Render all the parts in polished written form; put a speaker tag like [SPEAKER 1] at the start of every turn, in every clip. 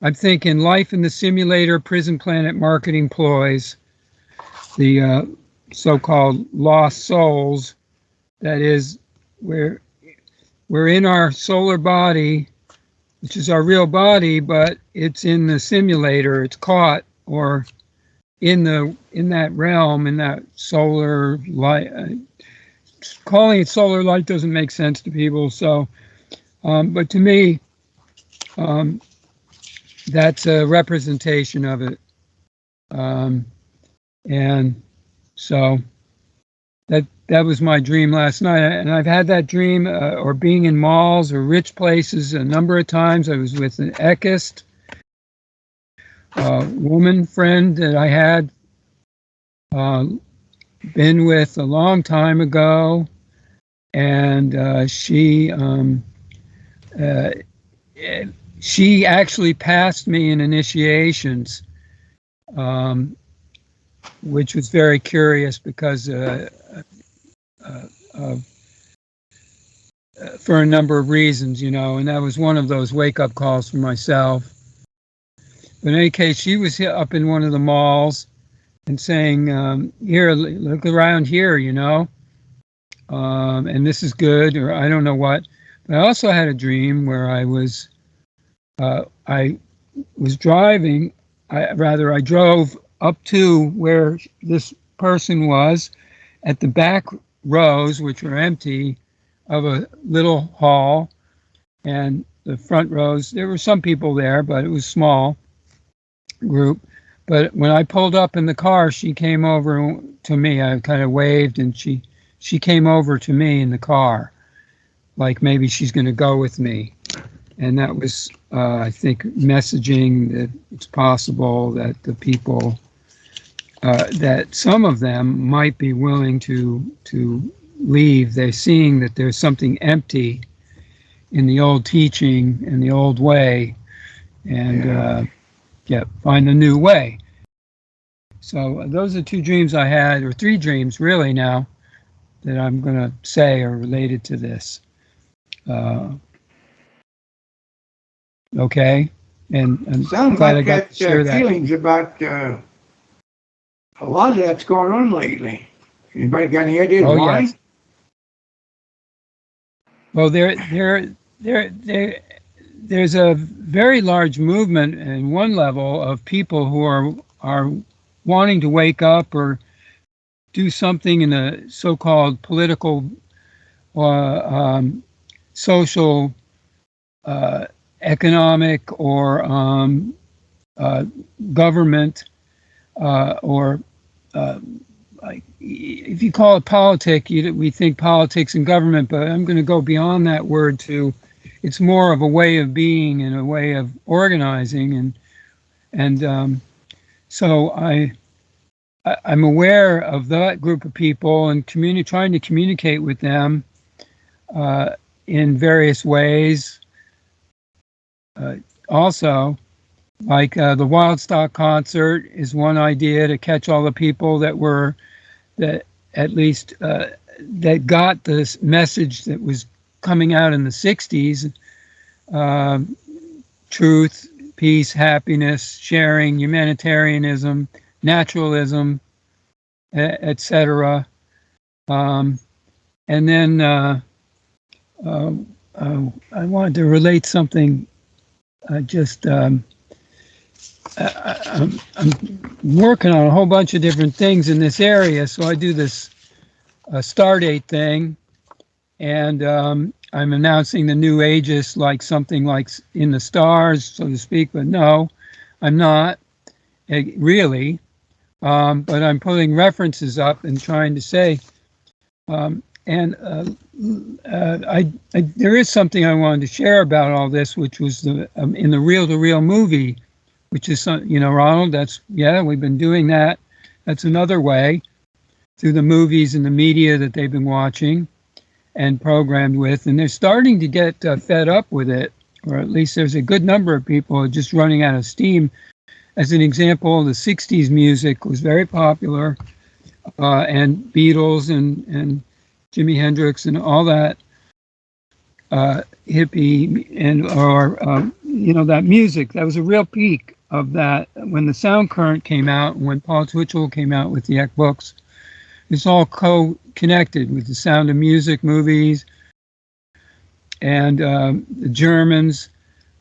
[SPEAKER 1] I'm thinking life in the simulator, prison planet marketing ploys, the so-called lost souls. That is, we're in our solar body, which is our real body, but it's in the simulator. It's caught, or in that realm, in that solar light. Calling it solar light doesn't make sense to people. So, but to me, that's a representation of it. And so that was my dream last night. And I've had that dream, or being in malls or rich places a number of times. I was with an echist, woman friend that I had been with a long time ago, and she actually passed me in initiations, which was very curious because for a number of reasons, you know, and that was one of those wake-up calls for myself. But in any case, she was up in one of the malls and saying, here, look around here, you know, and this is good, or I don't know what. But I also had a dream where I was driving, I drove up to where this person was at the back rows, which were empty, of a little hall, and the front rows, there were some people there, but it was small group. But when I pulled up in the car, she came over to me. I kind of waved, and she came over to me in the car, like maybe she's going to go with me. And that was, I think, messaging that it's possible that the people, that some of them might be willing to leave. They're seeing that there's something empty in the old teaching and the old way, and find a new way. So those are two dreams I had, or three dreams really now, that I'm going to say are related to this. Okay, and I'm
[SPEAKER 2] sounds
[SPEAKER 1] glad
[SPEAKER 2] like
[SPEAKER 1] I got to share that.
[SPEAKER 2] Feelings about a lot of that's going on lately. Anybody got any ideas why?
[SPEAKER 1] Yes. Well, there's a very large movement in one level of people who are wanting to wake up or do something in a so-called political, social, economic, or government, or like, if you call it politics, we think politics and government, but I'm going to go beyond that word to, it's more of a way of being and a way of organizing, and so I'm aware of that group of people and trying to communicate with them in various ways. Also, like the Wildstock concert is one idea to catch all the people that at least that got this message that was coming out in the 60s, truth, peace, happiness, sharing, humanitarianism, naturalism, etc. And then I wanted to relate something. I'm working on a whole bunch of different things in this area, so I do this Stardate thing, and I'm announcing the new ages like something like in the stars, so to speak, but no, I'm not really, but I'm putting references up and trying to say, there is something I wanted to share about all this, which was in the Reel to Real movie, which is, Ronald, we've been doing that. That's another way, through the movies and the media that they've been watching and programmed with, and they're starting to get fed up with it, or at least there's a good number of people who are just running out of steam. As an example, the 60s music was very popular, and Beatles and Jimi Hendrix and all that hippie and or that music. That was a real peak of that when the sound current came out, when Paul Twitchell came out with the Eck books. It's all connected with the Sound of Music movies and the Germans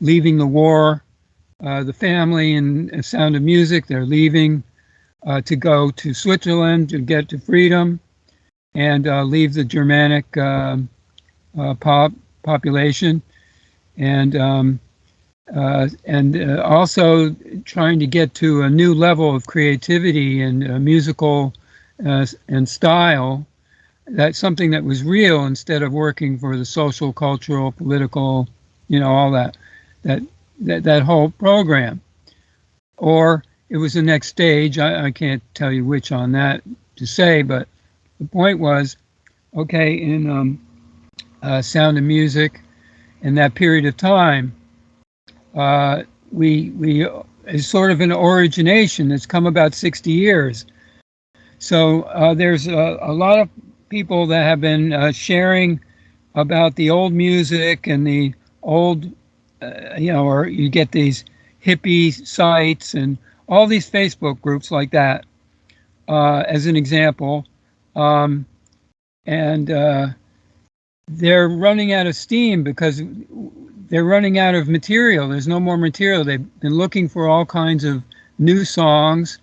[SPEAKER 1] leaving the war. The family in Sound of Music, they're leaving to go to Switzerland to get to freedom and leave the Germanic population. And also trying to get to a new level of creativity and musical and style. That's something that was real instead of working for the social, cultural, political, all that whole program. Or it was the next stage. I can't tell you which on that to say, but the point was, okay, in Sound of Music, in that period of time, we is sort of an origination that's come about 60 years. So there's a lot of people that have been sharing about the old music and the old, or you get these hippie sites and all these Facebook groups like that, as an example. And they're running out of steam because they're running out of material. There's no more material. They've been looking for all kinds of new songs,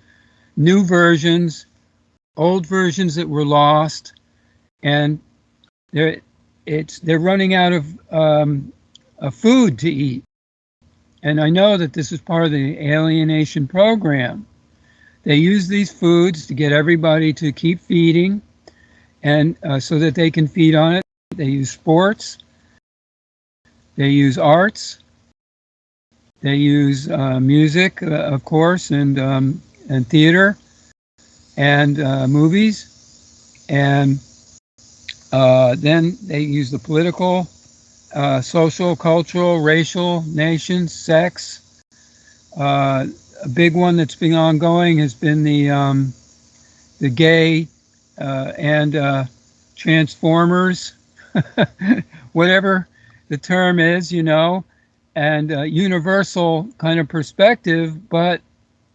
[SPEAKER 1] new versions, old versions that were lost, and they're running out of food to eat. And I know that this is part of the alienation program. They use these foods to get everybody to keep feeding, and so that they can feed on it. They use sports. They use arts. They use music, of course, and theater, and movies, and then they use the political, social, cultural, racial, nation, sex. A big one that's been ongoing has been the gay and transformers, whatever the term is, and universal kind of perspective, but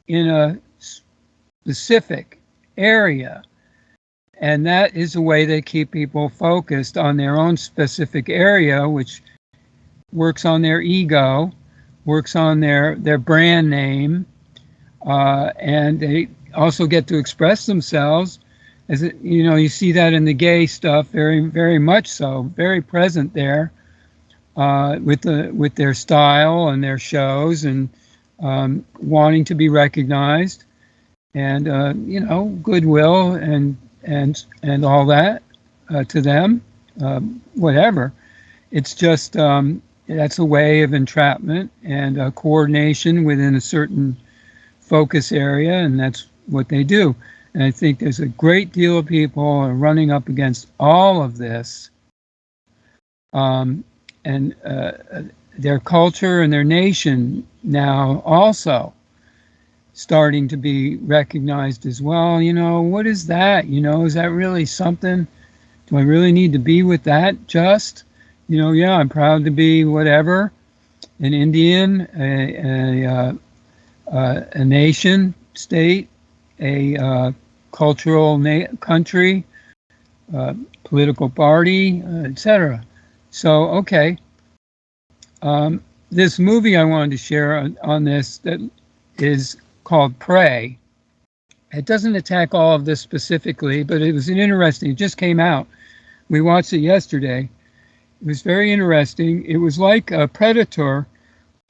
[SPEAKER 1] in a specific area. And that is a way they keep people focused on their own specific area, which works on their ego, works on their brand name, and they also get to express themselves. As you see that in the gay stuff, very, very much so, very present there, with their style and their shows and wanting to be recognized, and goodwill and all that to them, whatever. It's just that's a way of entrapment and coordination within a certain focus area, and that's what they do. And I think there's a great deal of people running up against all of this, and their culture and their nation now also starting to be recognized as well. What is that? Is that really something? Do I really need to be with that just? Yeah, I'm proud to be whatever, an Indian, a nation, state, a cultural country, political party, etc. So, okay. This movie I wanted to share on this that is called Prey. It doesn't attack all of this specifically, but it was it just came out. We watched it yesterday. It was very interesting. It was like a Predator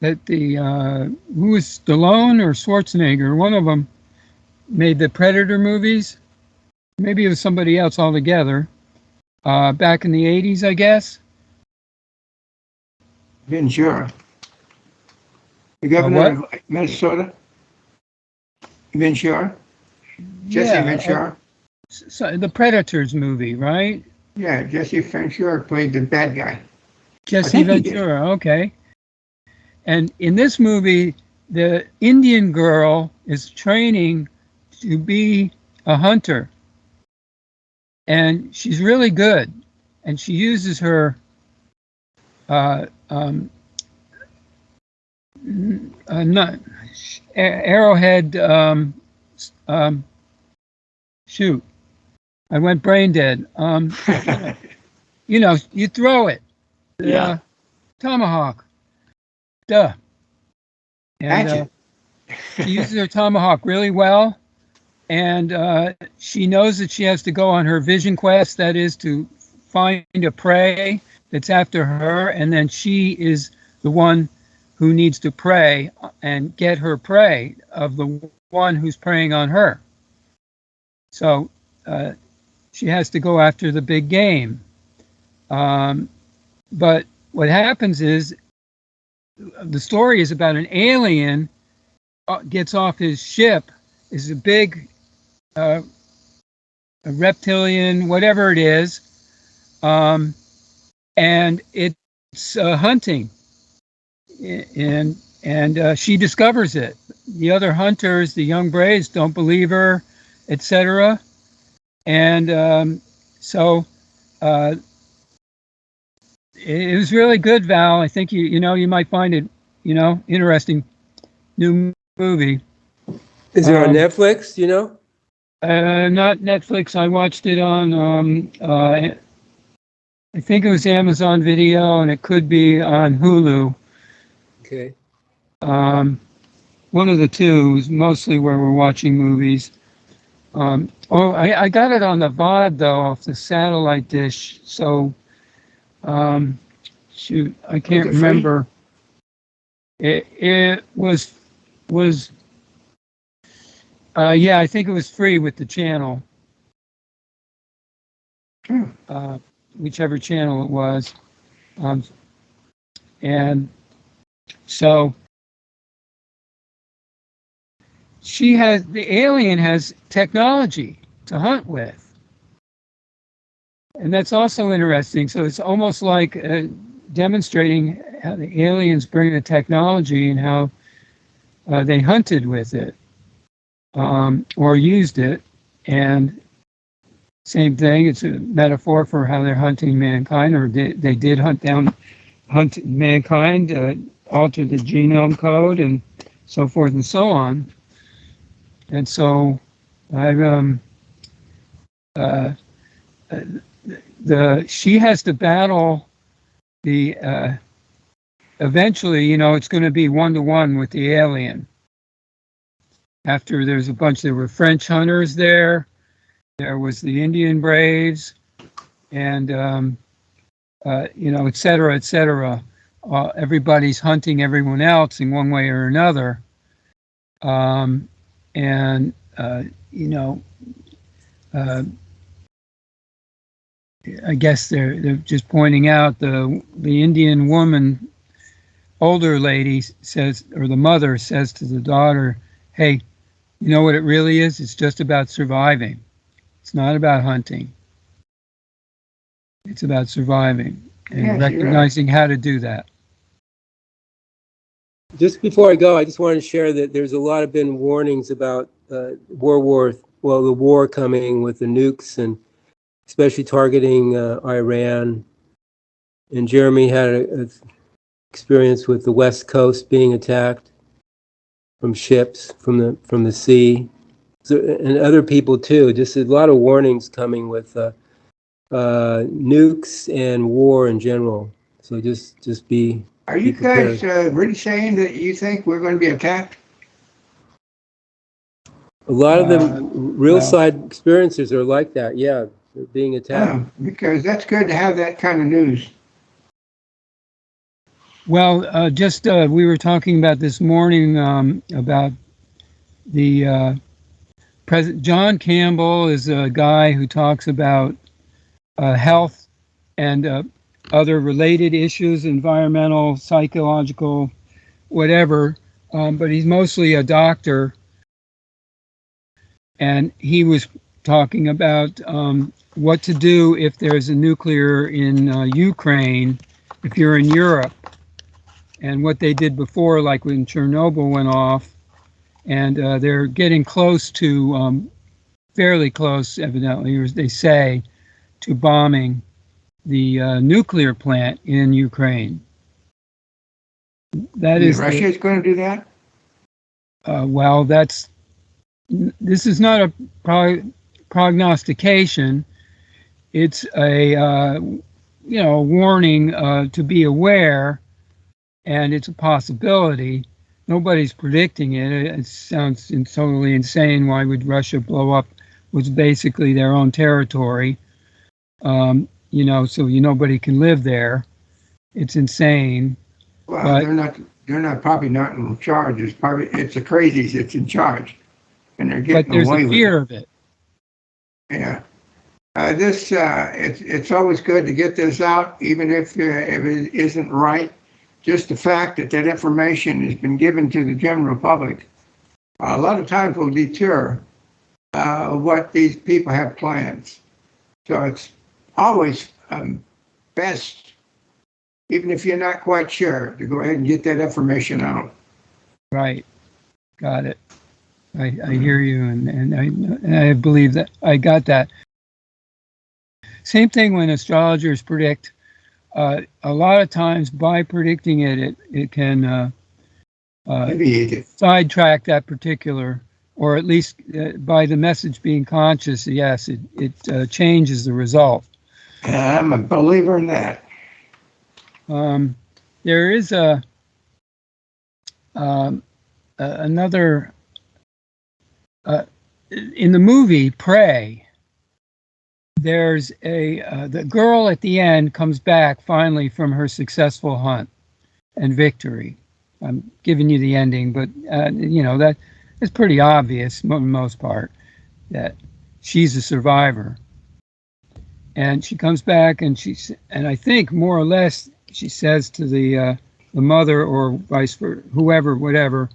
[SPEAKER 1] that who was Stallone or Schwarzenegger, one of them made the Predator movies. Maybe it was somebody else altogether. Back in the 80s, I guess.
[SPEAKER 2] Ventura. The governor of Minnesota. Ventura. Jesse Ventura.
[SPEAKER 1] So the Predators movie, right?
[SPEAKER 2] Yeah, Jesse Ventura played the bad guy.
[SPEAKER 1] Jesse Ventura, okay. And in this movie, the Indian girl is training to be a hunter. And she's really good. And she uses her not Arrowhead. Shoot, I went brain dead. You throw it.
[SPEAKER 2] Yeah.
[SPEAKER 1] Tomahawk. Duh. And
[SPEAKER 2] Hatchet.
[SPEAKER 1] she uses her tomahawk really well, and she knows that she has to go on her vision quest. That is to find a prey that's after her, and then she is the one who needs to prey and get her prey of the one who's preying on her. So she has to go after the big game. But what happens is the story is about an alien gets off his ship, is a big a reptilian, whatever it is, and it's hunting, and she discovers it. The other hunters, the young braves, don't believe her, etc. And so it was really good, Val. I think you might find it interesting. New movie.
[SPEAKER 3] Is it on Netflix?
[SPEAKER 1] Not Netflix. I watched it on I think it was Amazon Video, and it could be on Hulu.
[SPEAKER 3] Okay.
[SPEAKER 1] One of the two is mostly where we're watching movies. I got it on the VOD though, off the satellite dish. So, shoot, I can't remember. It was yeah, I think it was free with the channel. Whichever channel it was. And so the alien has technology to hunt with. And that's also interesting. So it's almost like demonstrating how the aliens bring the technology and how they hunted with it or used it. And same thing, it's a metaphor for how they're hunting mankind, or they did hunt mankind, alter the genome code, and so forth and so on. And so she has to battle the eventually, it's going to be 1-to-1 with the alien. After there were French hunters there. There was the Indian braves, and et cetera, et cetera. Everybody's hunting everyone else in one way or another. I guess they're just pointing out the Indian woman, older lady says, or the mother says to the daughter, "Hey, you know what it really is? It's just about surviving. It's not about hunting. It's about surviving and recognizing how to do that."
[SPEAKER 3] Just before I go, I just wanted to share that there's a lot of been warnings about the war coming with the nukes, and especially targeting Iran. And Jeremy had an experience with the West Coast being attacked from ships from the sea. So, and other people too. Just a lot of warnings coming with nukes and war in general. So just be.
[SPEAKER 2] Are you guys really saying that you think we're going to be attacked?
[SPEAKER 3] A lot of the real side experiencers are like that. Yeah, they're being attacked.
[SPEAKER 2] Because that's good to have that kind of news.
[SPEAKER 1] Well, we were talking about this morning about the President John Campbell is a guy who talks about health and other related issues, environmental, psychological, whatever, but he's mostly a doctor. And he was talking about what to do if there's a nuclear in Ukraine, if you're in Europe, and what they did before, like when Chernobyl went off. And they're getting close to, fairly close, evidently, as they say, to bombing the nuclear plant in Ukraine. That is
[SPEAKER 2] Russia is going to do that?
[SPEAKER 1] well, this is not a prognostication. It's a warning to be aware, and it's a possibility. Nobody's predicting it. It sounds totally insane. Why would Russia blow up what's basically their own territory? So nobody can live there. It's insane.
[SPEAKER 2] Well,
[SPEAKER 1] But
[SPEAKER 2] they're probably not in charge. It's the crazies that's in charge, and they're getting
[SPEAKER 1] there's
[SPEAKER 2] away
[SPEAKER 1] a
[SPEAKER 2] with
[SPEAKER 1] fear
[SPEAKER 2] it.
[SPEAKER 1] of it.
[SPEAKER 2] Yeah. It's always good to get this out, even if it isn't right. Just the fact that information has been given to the general public, a lot of times will deter what these people have plans. So it's always best, even if you're not quite sure, to go ahead and get that information out.
[SPEAKER 1] Right. Got it. I hear you, and I believe that I got that. Same thing when astrologers predict. A lot of times, by predicting it can sidetrack that particular, or at least by the message being conscious. Yes, it changes the result.
[SPEAKER 2] I'm a believer in that.
[SPEAKER 1] There is another in the movie Prey. There's the girl at the end comes back finally from her successful hunt and victory. I'm giving you the ending, but that is pretty obvious for the most part that she's a survivor. And she comes back and I think more or less she says to the mother or vice versa, whoever, whatever,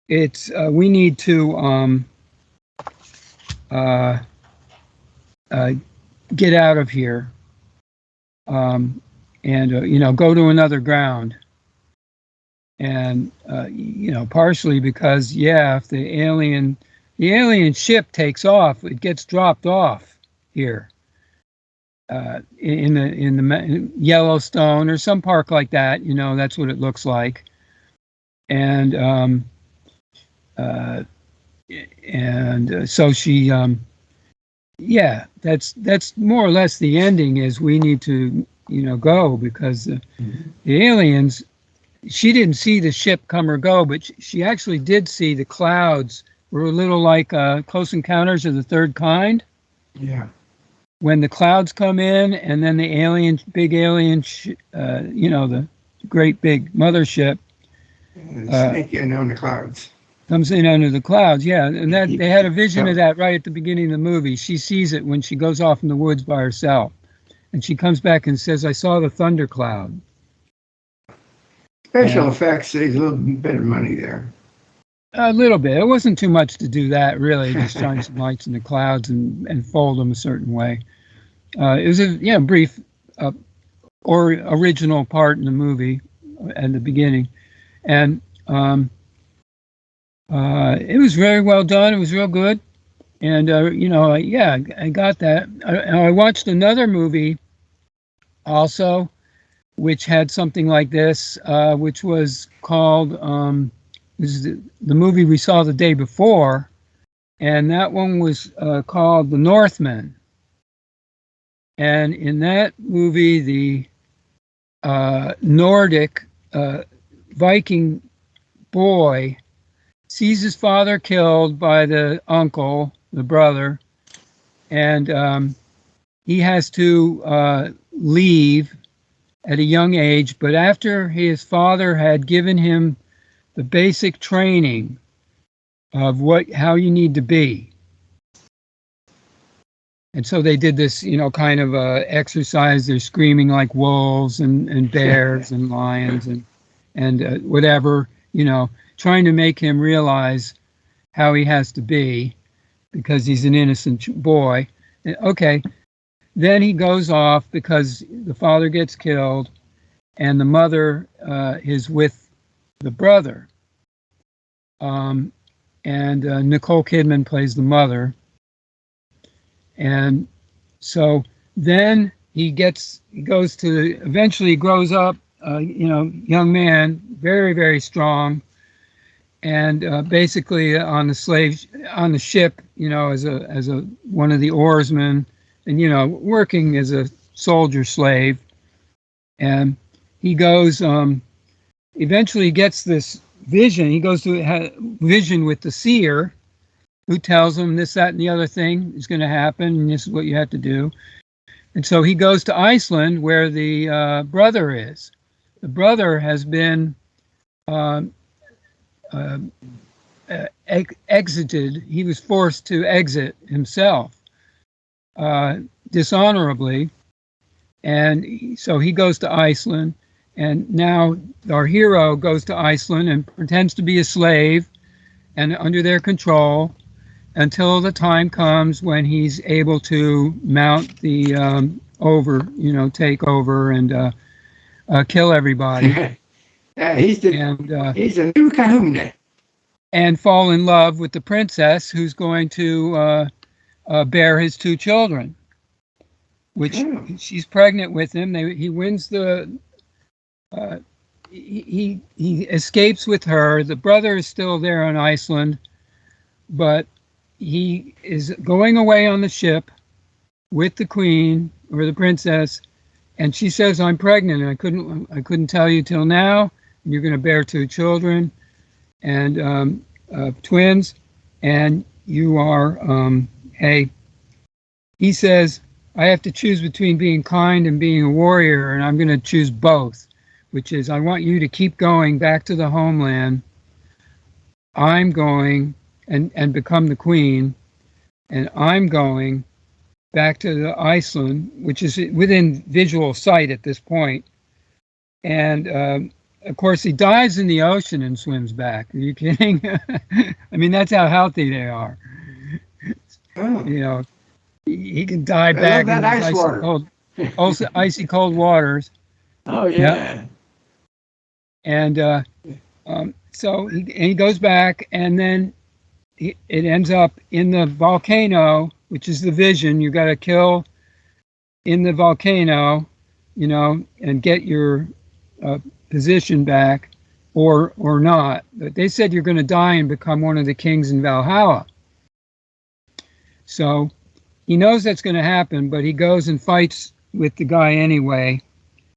[SPEAKER 1] it's we need to get out of here and go to another ground. And partially because if the alien ship takes off, it gets dropped off here in the Yellowstone or some park like that. That's what it looks like. And so she that's more or less the ending, is we need to go, because the aliens, she didn't see the ship come or go, but she actually did see the clouds were a little like Close Encounters of the Third Kind.
[SPEAKER 2] Yeah.
[SPEAKER 1] When the clouds come in, and then the big alien, the great big mothership,
[SPEAKER 2] snake in on the clouds.
[SPEAKER 1] Comes in under the clouds, and that they had a vision of that right at the beginning of the movie. She sees it when she goes off in the woods by herself, and she comes back and says, "I saw the thundercloud."
[SPEAKER 2] Special effects saves a little bit of money there.
[SPEAKER 1] A little bit. It wasn't too much to do that, really. Just shine some lights in the clouds and fold them a certain way. It was a brief or original part in the movie at the beginning, and it was very well done. It was real good, and I got that. I watched another movie also, which had something like this, which was called. This is the movie we saw the day before, and that one was called The Northman. And in that movie, the Nordic Viking boy sees his father killed by the uncle, the brother, and he has to leave at a young age. But after his father had given him the basic training of how you need to be, and so they did this, kind of exercise. They're screaming like wolves and bears and lions and whatever, trying to make him realize how he has to be, because he's an innocent boy. Okay, then he goes off because the father gets killed, and the mother is with the brother. And Nicole Kidman plays the mother. And so then eventually grows up young man, very, very strong, and basically on the ship, as a one of the oarsmen, and working as a soldier slave. And he goes, eventually gets this vision. He goes to a vision with the seer, who tells him this, that, and the other thing is going to happen, and this is what you have to do. And so he goes to Iceland, where the brother is. The brother has been exited. He was forced to exit himself dishonorably. And so he goes to Iceland. And now our hero goes to Iceland and pretends to be a slave and under their control until the time comes when he's able to mount the take over and kill everybody.
[SPEAKER 2] He's a new kahuna.
[SPEAKER 1] And fall in love with the princess, who's going to bear his 2 children, which she's pregnant with him. He wins the. He escapes with her. The brother is still there on Iceland, but he is going away on the ship with the queen or the princess, and she says, "I'm pregnant, and I couldn't tell you till now. And you're going to bear 2 children, and twins, and you are hey." He says, "I have to choose between being kind and being a warrior, and I'm going to choose both, which is I want you to keep going back to the homeland. I'm going and become the queen, and I'm going back to the Iceland, which is within visual sight at this point. And of course, he dives in the ocean and swims back. Are you kidding? I mean, that's how healthy they are.
[SPEAKER 2] Oh.
[SPEAKER 1] He can dive back
[SPEAKER 2] in
[SPEAKER 1] icy cold waters.
[SPEAKER 2] Oh, yeah.
[SPEAKER 1] And so he goes back, and then it ends up in the volcano, which is the vision. You got to kill in the volcano, and get your position back, or not. But they said you're going to die and become one of the kings in Valhalla. So he knows that's going to happen, but he goes and fights with the guy anyway,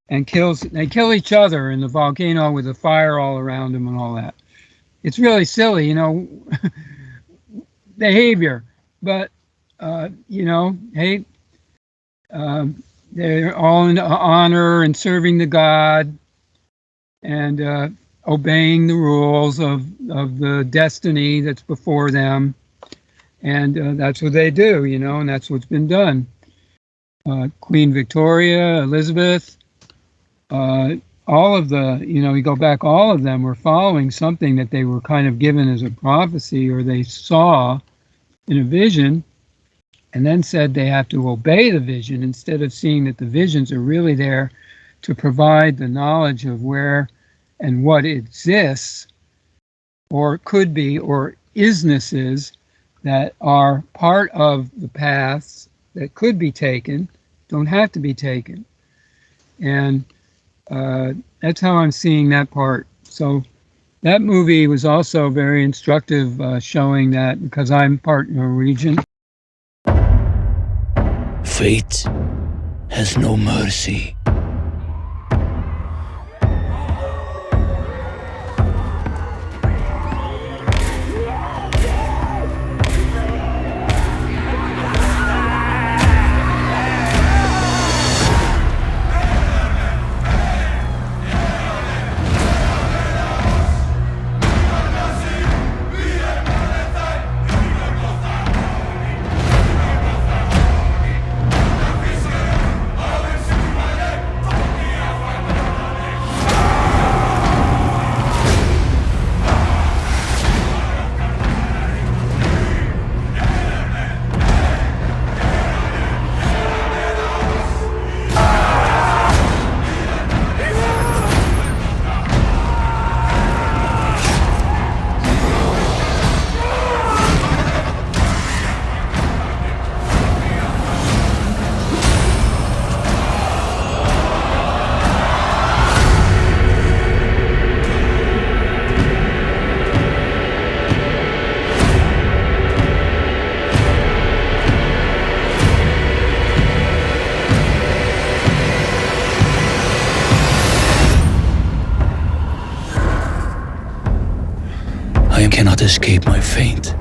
[SPEAKER 1] and they kill each other in the volcano with the fire all around them and all that. It's really silly, behavior. But, hey, they're all in honor and serving the god and obeying the rules of the destiny that's before them. And that's what they do, and that's what's been done. Queen Victoria, Elizabeth, all of the, you go back, all of them were following something that they were kind of given as a prophecy, or they saw in a vision, and then said they have to obey the vision instead of seeing that the visions are really there to provide the knowledge of where and what exists, or could be, or isnesses that are part of the paths that could be taken, don't have to be taken. And that's how I'm seeing that part. So that movie was also very instructive, showing that, because I'm part Norwegian.
[SPEAKER 4] Fate has no mercy. I cannot escape my fate.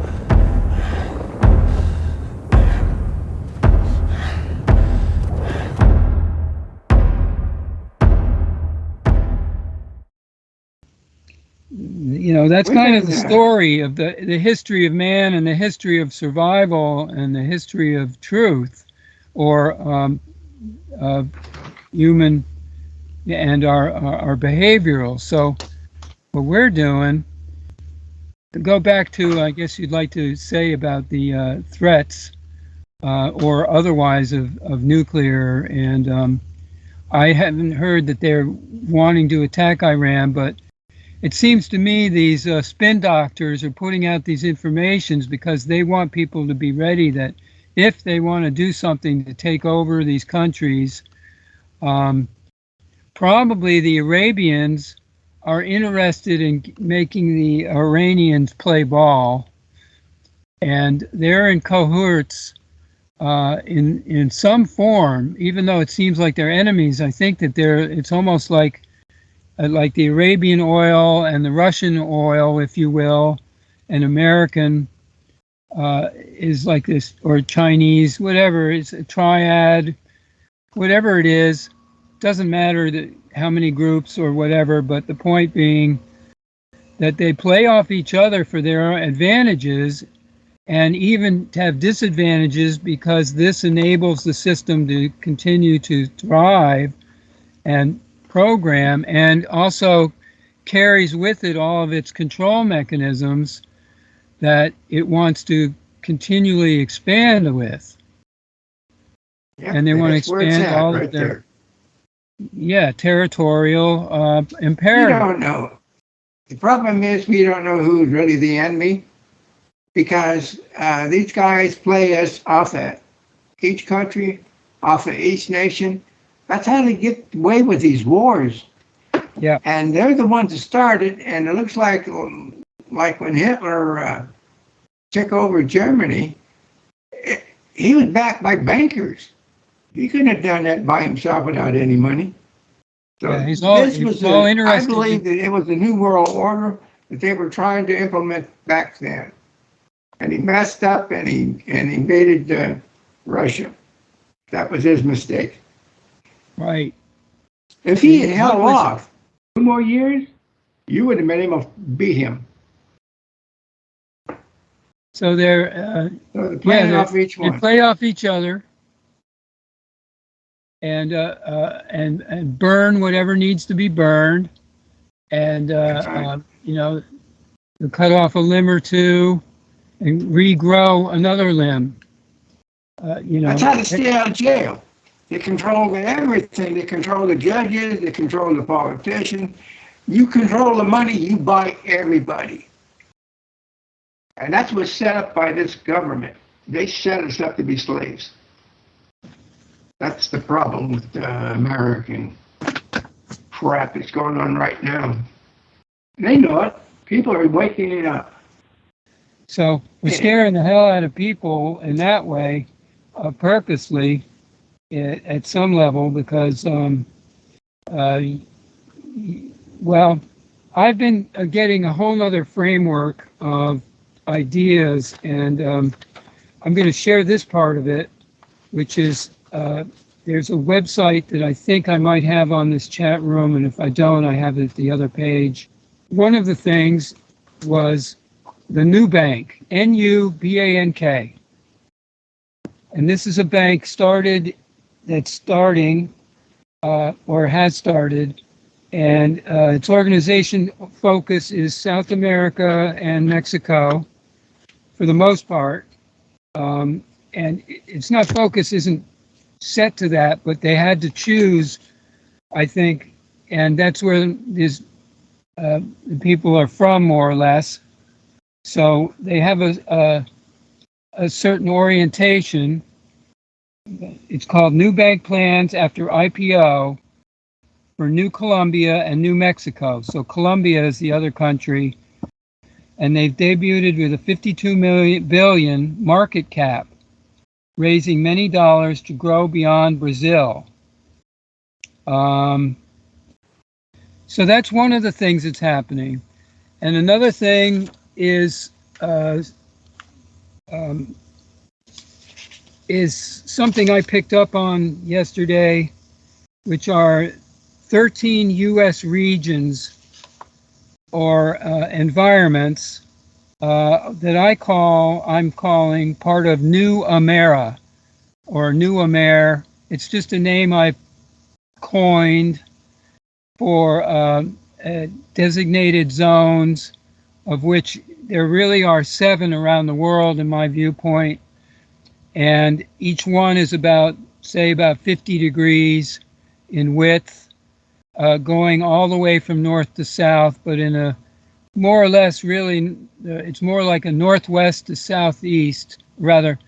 [SPEAKER 1] You know, that's kind of the story of the history of man and the history of survival and the history of truth, or of human and our behavioral. So what we're doing, to go back to, I guess you'd like to say about the threats or otherwise of nuclear, and I haven't heard that they're wanting to attack Iran, but it seems to me these spin doctors are putting out these informations because they want people to be ready that if they want to do something to take over these countries, probably the Arabians are interested in making the Iranians play ball, and they're in cohorts in some form, even though it seems like they're enemies. I think that it's almost like the Arabian oil and the Russian oil, if you will, and American is like this, or Chinese, whatever, it's a triad, whatever it is, doesn't matter how many groups or whatever, but the point being that they play off each other for their advantages and even to have disadvantages, because this enables the system to continue to thrive and program, and also carries with it all of its control mechanisms that it wants to continually expand with.
[SPEAKER 2] Yep,
[SPEAKER 1] And they want to expand all
[SPEAKER 2] right
[SPEAKER 1] of their territorial imperative.
[SPEAKER 2] We don't know. The problem is we don't know who's really the enemy, because these guys play us off at each country, off of each nation. That's how they get away with these wars.
[SPEAKER 1] Yeah.
[SPEAKER 2] And they're the ones that started, and it looks like when Hitler took over Germany, he was backed by bankers. He couldn't have done that by himself without any money. So
[SPEAKER 1] yeah, he's all interested.
[SPEAKER 2] I believe that it was the New World Order that they were trying to implement back then. And he messed up and he invaded Russia. That was his mistake.
[SPEAKER 1] Right.
[SPEAKER 2] If he had held off 2 more years, you would have been able to beat him.
[SPEAKER 1] So they're
[SPEAKER 2] playing off each one.
[SPEAKER 1] They play off each other, and burn whatever needs to be burned, and you know, cut off a limb or two, and regrow another limb. You know,
[SPEAKER 2] that's how they stay out of jail. They control everything. They control the judges. They control the politicians. You control the money, you buy everybody. And that's what's set up by this government. They set us up to be slaves. That's the problem with the American crap that's going on right now. They know it. People are waking it up.
[SPEAKER 1] So we're scaring the hell out of people in that way, purposely, at some level, because, well, I've been getting a whole other framework of ideas, and I'm going to share this part of it, which is there's a website that I think I might have on this chat room, and if I don't, I have it at the other page. One of the things was the new bank, NUBANK. And this is a bank that's starting, or has started, and its organization focus is South America and Mexico, for the most part. And its not focus isn't set to that, but they had to choose, I think, and that's where the people are from, more or less. So they have a certain orientation. It's called New Bank Plans after IPO for New Colombia and New Mexico. So Colombia is the other country, and they've debuted with a 52 billion market cap, raising many dollars to grow beyond Brazil. So that's one of the things that's happening. And another thing is um, is something I picked up on yesterday, which are 13 U.S. regions or environments that I'm calling part of NUUU or NUUU. It's just a name I coined for designated zones, of which there really are 7 around the world in my viewpoint, and each one is about 50 degrees in width, going all the way from north to south, but in a more or less really, it's more like a northwest to southeast, rather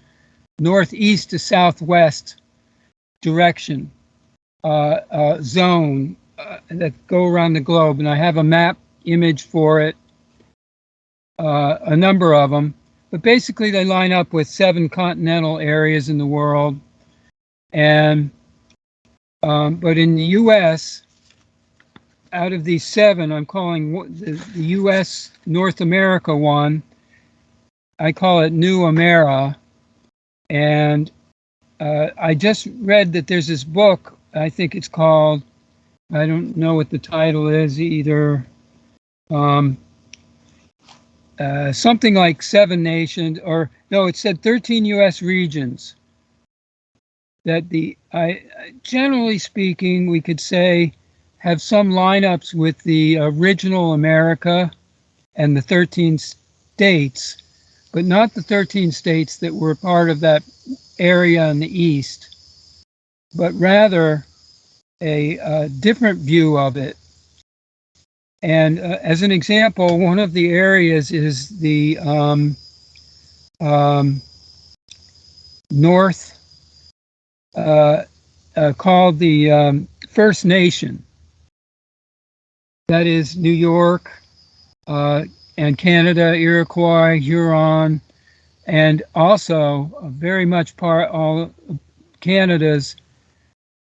[SPEAKER 1] northeast to southwest direction zone that go around the globe. And I have a map image for it, a number of them, but basically they line up with 7 continental areas in the world. And but in the U.S., out of these 7, I'm calling the U.S. North America one, I call it NUUU. And I just read that there's this book, I think it's called, I don't know what the title is either, something like 7 nations, or no, it said 13 U.S. regions. That generally speaking, we could say, have some lineups with the original America and the 13 states, but not the 13 states that were part of that area in the East, but rather a different view of it. And as an example, one of the areas is the north, called the First Nation. That is New York and Canada, Iroquois, Huron, and also very much part all Canada's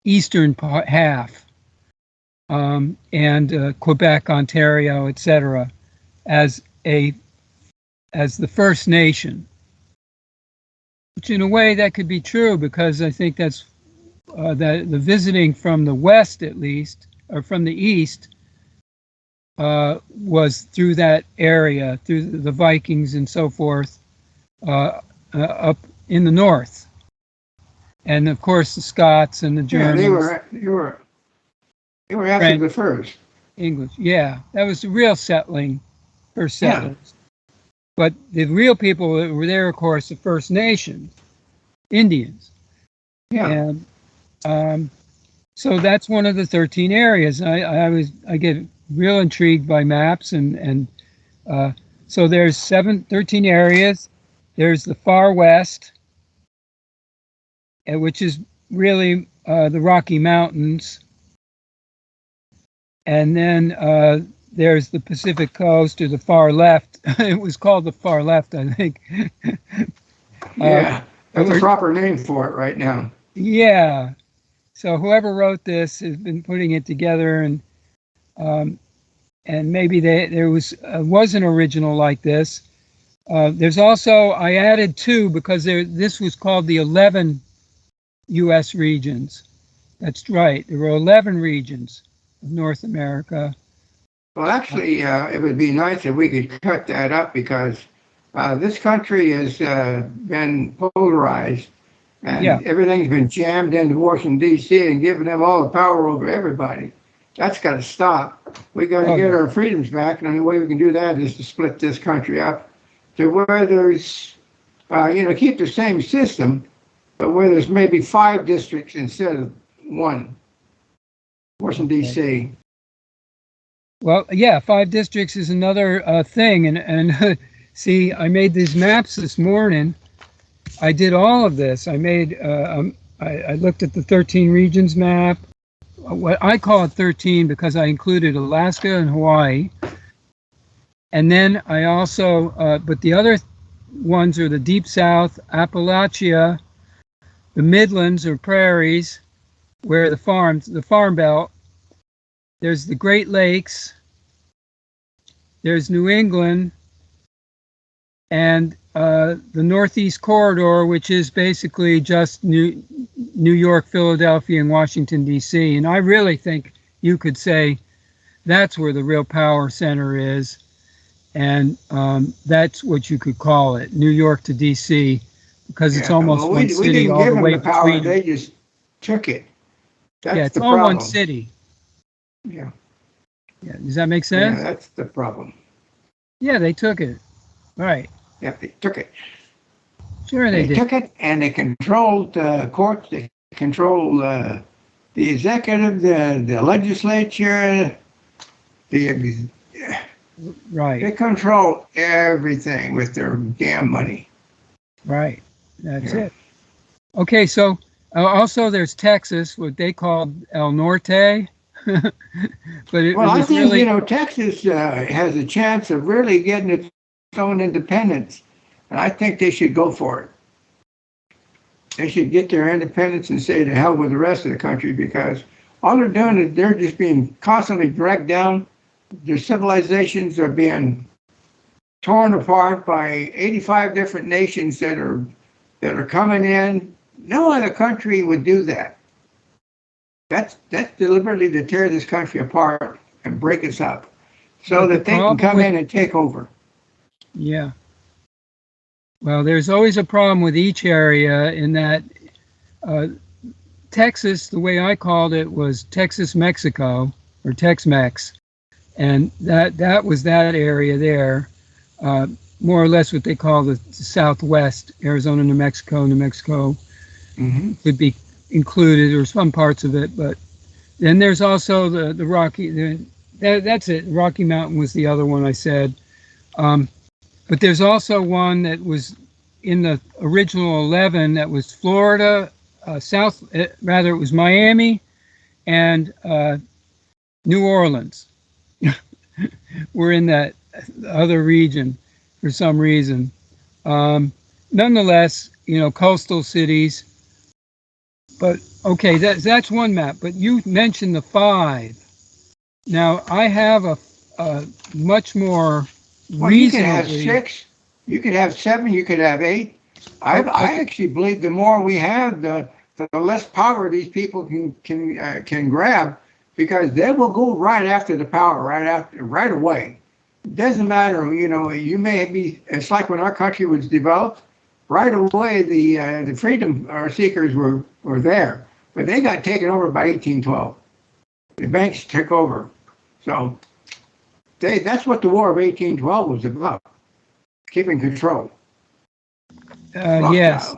[SPEAKER 1] eastern half, and Quebec, Ontario, etc., as the First Nation. Which in a way that could be true, because I think that's that the visiting from the west, at least, or from the east, was through that area, through the Vikings and so forth, up in the north, and of course the Scots and the Germans.
[SPEAKER 2] Yeah, they were after the first.
[SPEAKER 1] English, yeah, that was the real settling, first settlers. Yeah. But the real people that were there, of course, the First Nations, Indians.
[SPEAKER 2] Yeah.
[SPEAKER 1] And so that's one of the 13 areas. I get real intrigued by maps, and so there's 13 areas. There's the far west, which is really the Rocky Mountains, and then there's the Pacific coast, or the far left. It was called the far left, I think.
[SPEAKER 2] Yeah, that's a proper name for it right now.
[SPEAKER 1] Yeah. So whoever wrote this has been putting it together, and maybe there was an original like this. There's also, I added 2 because this was called the 11 U.S. regions. That's right. There were 11 regions of North America.
[SPEAKER 2] Well, actually, it would be nice if we could cut that up, because this country has been polarized, and everything's been jammed into Washington, D.C. and given them all the power over everybody. That's got to stop. We got to get our freedoms back, and the only way we can do that is to split this country up to where there's, keep the same system, but where there's maybe 5 districts instead of 1. Washington, D.C.
[SPEAKER 1] Well, yeah, 5 districts is another thing, and see, I made these maps this morning. I did all of this. I made, I looked at the 13 regions map. What I call it 13 because I included Alaska and Hawaii. And then I also, but the other ones are the Deep South, Appalachia, the Midlands or prairies, where the farm belt. There's the Great Lakes, there's New England, and the Northeast Corridor, which is basically just New York, Philadelphia, and Washington, D.C. And I really think you could say that's where the real power center is. And that's what you could call it, New York to D.C., because it's almost one
[SPEAKER 2] we
[SPEAKER 1] city
[SPEAKER 2] didn't
[SPEAKER 1] all
[SPEAKER 2] give
[SPEAKER 1] the
[SPEAKER 2] them
[SPEAKER 1] way
[SPEAKER 2] the power,
[SPEAKER 1] between.
[SPEAKER 2] they just took it. That's
[SPEAKER 1] Yeah, it's
[SPEAKER 2] the
[SPEAKER 1] all
[SPEAKER 2] problem.
[SPEAKER 1] one city.
[SPEAKER 2] Yeah.
[SPEAKER 1] Yeah, does that make sense?
[SPEAKER 2] Yeah, that's the problem.
[SPEAKER 1] Yeah, they took it. Right.
[SPEAKER 2] Yeah, they took it.
[SPEAKER 1] Sure, they did.
[SPEAKER 2] Took it, and they controlled courts. They controlled the executive, the legislature.
[SPEAKER 1] Right.
[SPEAKER 2] They control everything with their damn money.
[SPEAKER 1] Right. That's
[SPEAKER 2] Yeah.
[SPEAKER 1] it. Okay, so also there's Texas, what they call El Norte. But it
[SPEAKER 2] Well, I
[SPEAKER 1] was
[SPEAKER 2] think,
[SPEAKER 1] really,
[SPEAKER 2] Texas has a chance of really getting its own independence, and I think they should go for it. They should get their independence and say to hell with the rest of the country, because all they're doing is they're just being constantly dragged down. Their civilizations are being torn apart by 85 different nations that are coming in. No other country would do that. That's deliberately to tear this country apart and break us up so that they can come in and take over.
[SPEAKER 1] yeah. Well, there's always a problem with each area in that Texas, the way I called it, was Texas, Mexico, or Tex-Mex. And that was that area there, more or less what they call the Southwest, Arizona, New Mexico would be included, or some parts of it. But then there's also the Rocky, that's it. Rocky Mountain was the other one I said. But there's also one that was in the original 11 that was Florida, it was Miami and New Orleans. We're in that other region for some reason. Nonetheless, coastal cities. But okay, that's one map. But you mentioned the 5. Now I have a much more
[SPEAKER 2] Well, you could have
[SPEAKER 1] reasonably.
[SPEAKER 2] 6, you could have 7, you could have 8. I actually believe the more we have, the less power these people can grab, because they will go right after the power, right away. It doesn't matter, you may be. It's like when our country was developed, right away the freedom seekers were there, but they got taken over by 1812. The banks took over, so that's what the War of 1812 was about, keeping control.
[SPEAKER 1] Yes.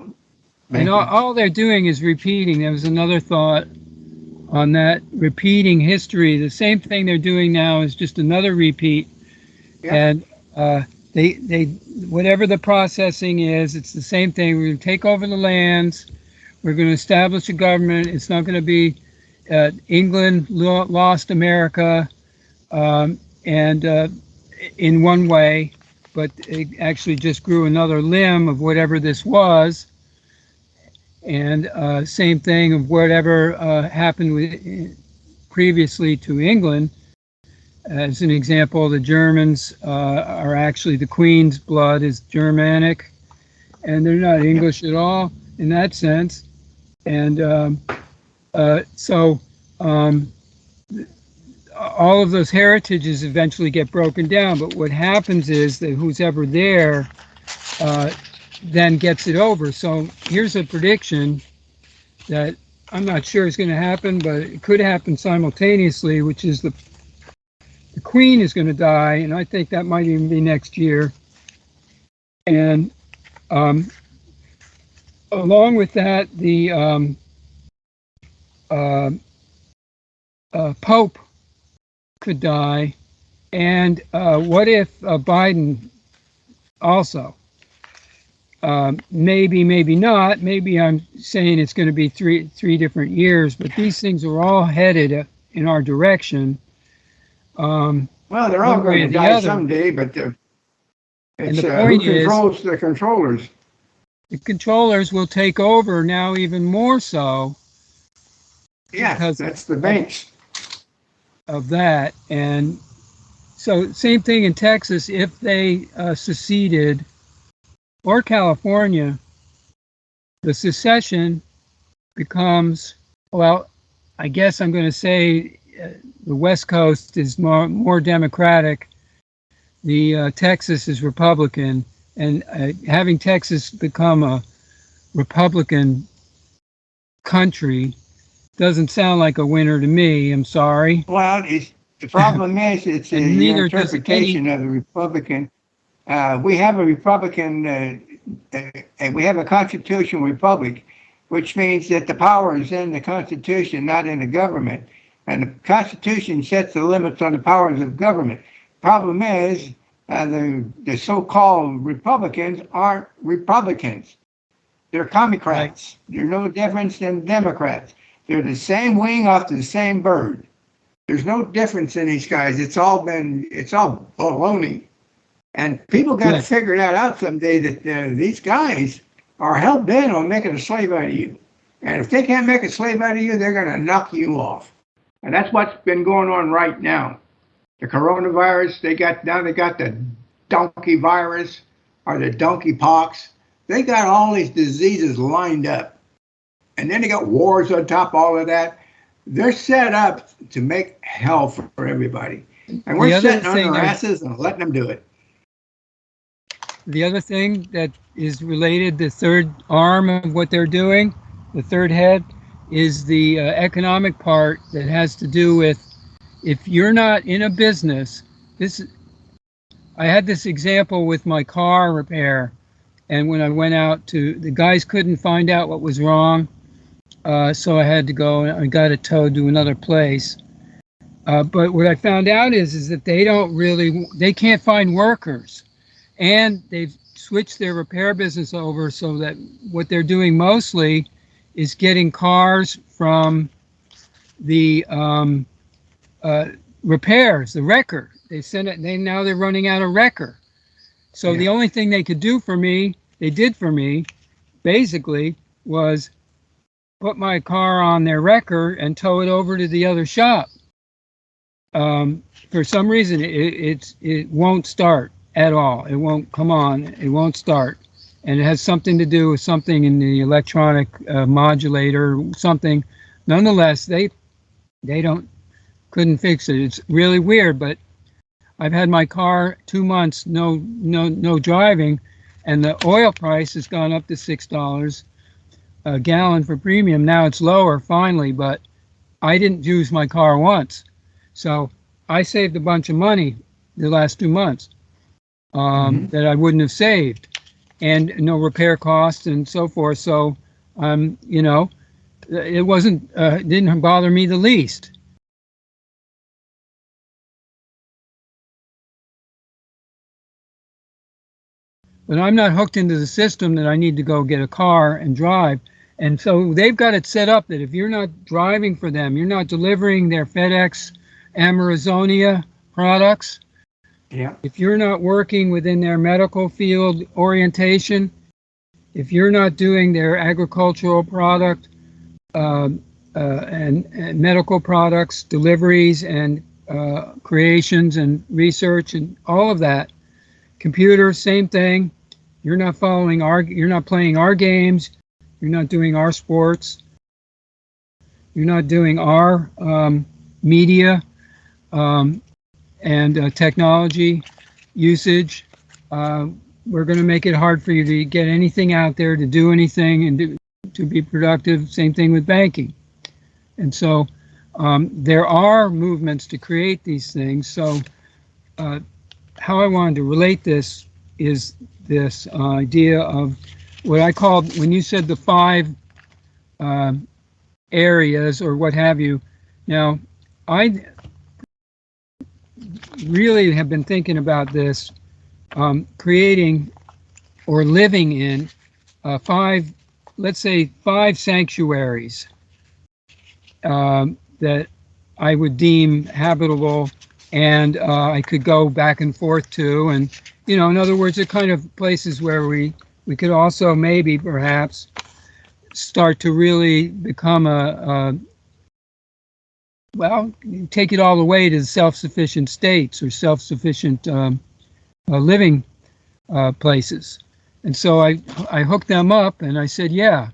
[SPEAKER 1] And all they're doing is repeating. There was another thought on that, repeating history. The same thing they're doing now is just another repeat. Yeah. And they whatever the processing is, it's the same thing. We're going to take over the lands. We're going to establish a government. It's not going to be England lost America, and in one way, but it actually just grew another limb of whatever this was. And same thing of whatever happened previously to England. As an example, the Germans are actually, the Queen's blood is Germanic, and they're not English at all in that sense. And so all of those heritages eventually get broken down. But what happens is that who's ever there then gets it over. So here's a prediction that I'm not sure is going to happen, but it could happen simultaneously, which is the Queen is going to die, and I think that might even be next year. And along with that, the Pope could die. And what if Biden also? Maybe not. Maybe I'm saying it's going to be three different years, but these things are all headed in our direction.
[SPEAKER 2] Well, they're all going to die someday, but the point who controls the controllers?
[SPEAKER 1] The controllers will take over now, even more so.
[SPEAKER 2] Yeah, because that's the banks
[SPEAKER 1] of that. And so same thing in Texas. If they seceded, or California, the secession becomes, well, I guess I'm going to say the West Coast is more Democratic. The Texas is Republican, and having Texas become a Republican country doesn't sound like a winner to me. I'm sorry.
[SPEAKER 2] Well, the problem is it's your
[SPEAKER 1] does
[SPEAKER 2] interpretation of the Republican. We have a Republican, and we have a constitutional republic, which means that the power is in the Constitution, not in the government. And the Constitution sets the limits on the powers of government. Problem is, the so-called Republicans aren't Republicans. They're Communards. Right. They're no different than Democrats. They're the same wing off the same bird. There's no difference in these guys. It's all baloney. And people got to figure that out someday, that these guys are hell-bent on making a slave out of you. And if they can't make a slave out of you, they're going to knock you off. And that's what's been going on right now. The coronavirus, they got the donkey virus or the donkey pox. They got all these diseases lined up. And then they got wars on top of all of that. They're set up to make hell for everybody. And we're sitting on our asses and letting them do it.
[SPEAKER 1] The other thing that is related, the third arm of what they're doing, the third head, is the economic part that has to do with, if you're not in a business, I had this example with my car repair, and when I went out the guys couldn't find out what was wrong, so I had to go and I got it towed to another place. But what I found out is that they can't find workers. And they've switched their repair business over so that what they're doing mostly is getting cars from the repairs, the wrecker. They send it. Now they're running out of wrecker. So the only thing they could do for me, they did for me, basically, was put my car on their wrecker and tow it over to the other shop. For some reason, it won't start at all. It won't come on. It won't start. And it has something to do with something in the electronic modulator, something. Nonetheless, they couldn't fix it. It's really weird, but I've had my car 2 months, no driving, and the oil price has gone up to $6 a gallon for premium. Now it's lower finally, but I didn't use my car once. So I saved a bunch of money the last 2 months that I wouldn't have saved, and no repair costs and so forth. So, it didn't bother me the least. But I'm not hooked into the system that I need to go get a car and drive. And so they've got it set up that if you're not driving for them, you're not delivering their FedEx Amazonia products, if you're not working within their medical field orientation, if you're not doing their agricultural product and medical products, deliveries and creations and research and all of that, computers, same thing. You're not playing our games. You're not doing our sports. You're not doing our media and technology usage. We're going to make it hard for you to get anything out there, to do anything, and to be productive. Same thing with banking. And so there are movements to create these things. So how I wanted to relate this is this idea of what I called, when you said the 5 areas or what have you. Now, I really have been thinking about this, creating or living in 5, let's say 5 sanctuaries that I would deem habitable, and I could go back and forth to. And, in other words, the kind of places where we could also maybe perhaps start to really become take it all the way to self-sufficient states or self-sufficient living places. And so I hooked them up and I said, yeah,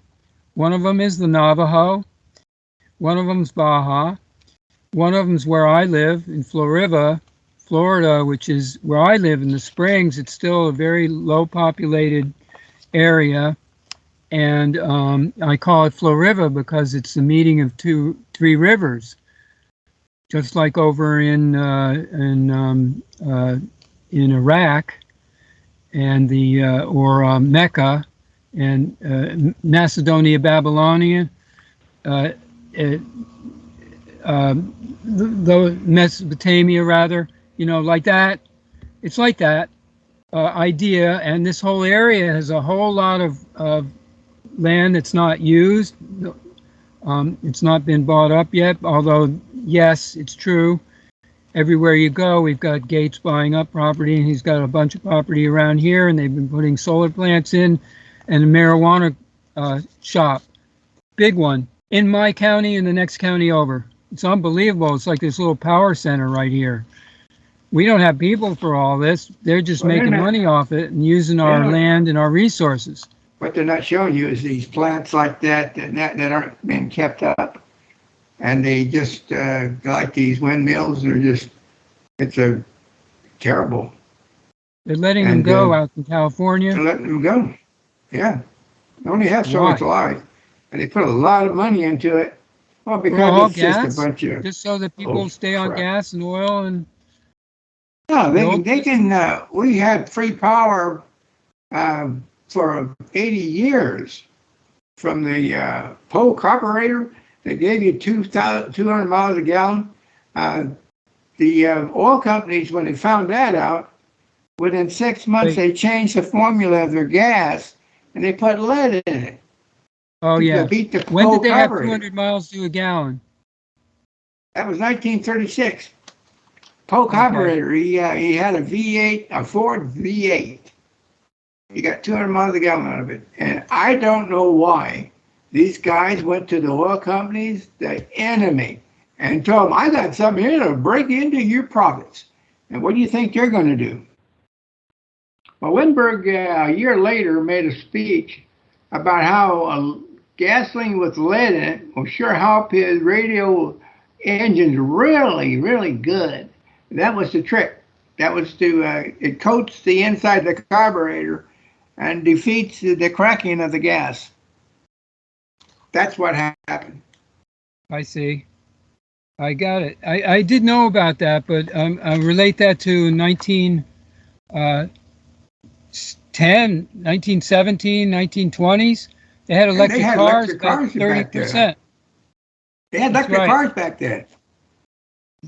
[SPEAKER 1] one of them is the Navajo, one of them's Baja, one of them's where I live in Florida, which is where I live in the Springs. It's still a very low populated area. And I call it Florida because it's the meeting of three rivers, just like over in Iraq and or Mecca and Macedonia, Babylonia, the Mesopotamia rather, like that. It's like that idea, and this whole area has a whole lot of land that's not used. It's not been bought up yet, although yes, it's true. Everywhere you go, we've got Gates buying up property, and he's got a bunch of property around here, and they've been putting solar plants in, and a marijuana shop, big one, in my county and the next county over. It's unbelievable. It's like this little power center right here. We don't have people for all this. They're just making money off it and using our land and our resources.
[SPEAKER 2] What they're not showing you is these plants like that aren't being kept up. And they just, like these windmills, it's a terrible.
[SPEAKER 1] They're letting them go out in California.
[SPEAKER 2] They're letting them go. Yeah. They only have so much life. And they put a lot of money into it. Well, because it's just a bunch of.
[SPEAKER 1] Just so that people stay on gas and oil and.
[SPEAKER 2] No, they can, we had free power for 80 years from the Polk operator. They gave you 200 miles a gallon. The oil companies, when they found that out, within 6 months, they changed the formula of their gas, and they put lead in it.
[SPEAKER 1] Oh, yeah.
[SPEAKER 2] Beat the
[SPEAKER 1] when did they
[SPEAKER 2] operator.
[SPEAKER 1] have 200 miles to a gallon?
[SPEAKER 2] That was 1936. Polk operator, he had a V8, a Ford V8. He got 200 miles a gallon out of it. And I don't know why. These guys went to the oil companies, the enemy, and told them, I got something here to break into your profits. And what do you think they're going to do? Well, Lindbergh, a year later, made a speech about how gasoline with lead in it will sure help his radio engines really, really good. And that was the trick. That was to, it coats the inside of the carburetor and defeats the cracking of the gas. That's what happened.
[SPEAKER 1] I see. I got it. I did know about that, but I relate that to 1917, 1920s. They had electric cars back 30%.
[SPEAKER 2] They had electric cars back then.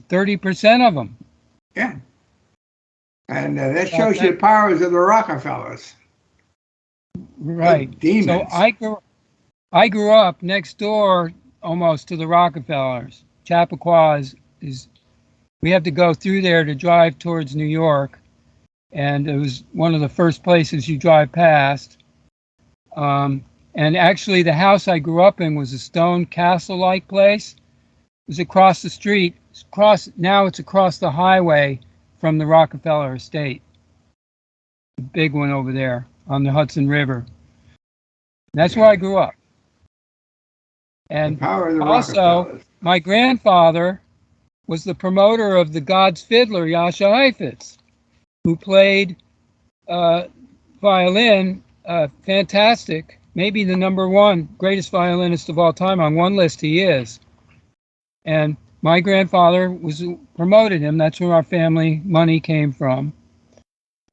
[SPEAKER 1] 30% of them.
[SPEAKER 2] Yeah. And that shows you the powers of the Rockefellers.
[SPEAKER 1] Right.
[SPEAKER 2] Demons.
[SPEAKER 1] So I grew up next door almost to the Rockefellers. Chappaqua is we have to go through there to drive towards New York. And it was one of the first places you drive past. And actually the house I grew up in was a stone castle-like place. It was across the street. Now it's across the highway from the Rockefeller estate. The big one over there on the Hudson River. That's where I grew up. And also, my grandfather was the promoter of the God's Fiddler, Jascha Heifetz, who played violin, fantastic, maybe the #1 greatest violinist of all time. On one list he is. And my grandfather promoted him. That's where our family money came from.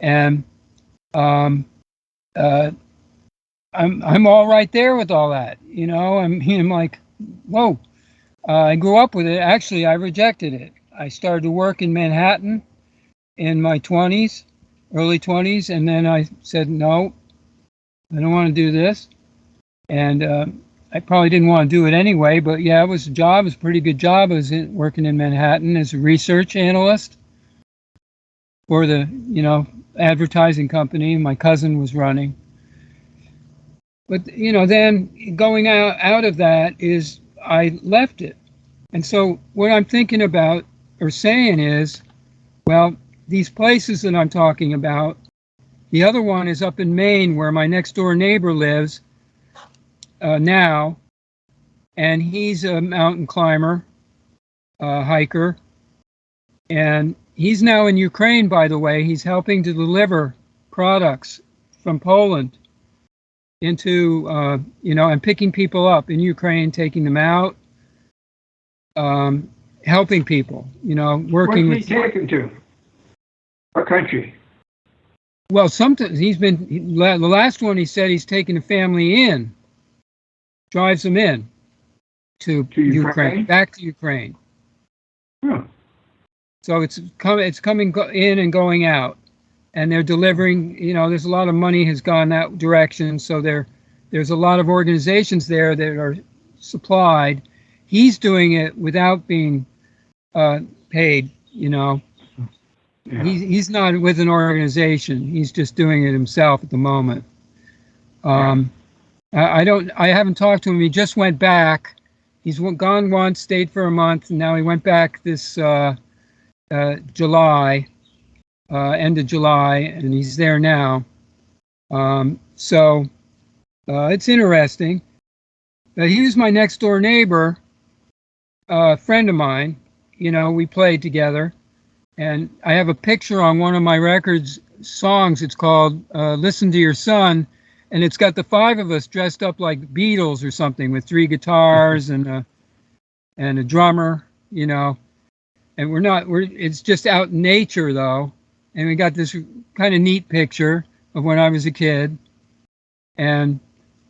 [SPEAKER 1] And I'm all right there with all that, I'm like, whoa. I grew up with it. Actually, I rejected it. I started to work in Manhattan in my 20s, early 20s, and then I said, no, I don't want to do this. And I probably didn't want to do it anyway, but yeah, it was a job. It was a pretty good job. I was working in Manhattan as a research analyst for the, advertising company my cousin was running. But, then going out of that is I left it. And so what I'm thinking about or saying is, well, these places that I'm talking about, The other one is up in Maine, where my next door neighbor lives now, and he's a mountain climber, hiker, and he's now in Ukraine, by the way. He's helping to deliver products from Poland into, and picking people up in Ukraine, taking them out, helping people, working with.
[SPEAKER 2] Where's he taken to? What country?
[SPEAKER 1] Well, sometimes the last one he said he's taking a family in, drives them in to Ukraine, back to Ukraine.
[SPEAKER 2] Yeah.
[SPEAKER 1] So it's coming in and going out, and they're delivering. There's a lot of money has gone that direction. So there's a lot of organizations there that are supplied. He's doing it without being paid. Yeah. He's not with an organization. He's just doing it himself at the moment. I haven't talked to him. He just went back. He's gone once, stayed for a month, and now he went back this July, end of July, and he's there now. So it's interesting. He was my next door neighbor, friend of mine. We played together. And I have a picture on one of my records songs. It's called Listen to Your Son. And it's got the five of us dressed up like Beatles or something with three guitars and a drummer, And it's just out in nature though. And we got this kind of neat picture of when I was a kid. And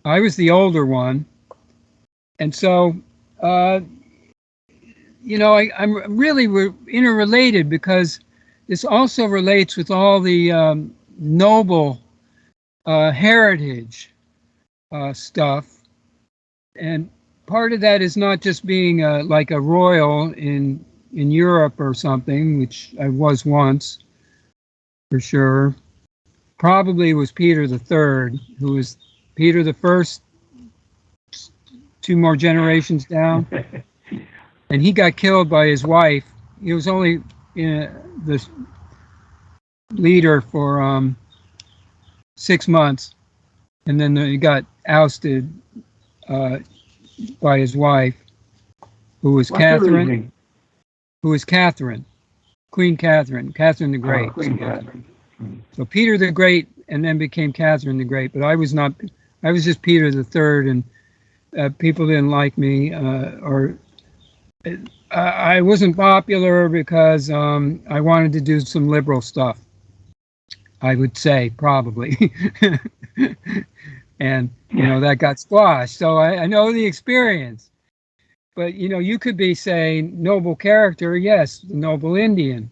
[SPEAKER 1] I was the older one. And so, I'm really interrelated because this also relates with all the noble heritage stuff. And part of that is not just being like a royal in Europe or something, which I was once, for sure. Probably was Peter the Third, who was Peter the First, 2 more generations down. And he got killed by his wife. He was only the leader for 6 months, and then he got ousted by his wife, who was Catherine. Queen Catherine the Great.
[SPEAKER 2] Oh, Queen Catherine.
[SPEAKER 1] So Peter the Great, and then became Catherine the Great. But I was not. I was just Peter the Third, and people didn't like me, or I wasn't popular because I wanted to do some liberal stuff. I would say probably, and that got squashed. So I know the experience. But you could be saying noble character. Yes, the noble Indian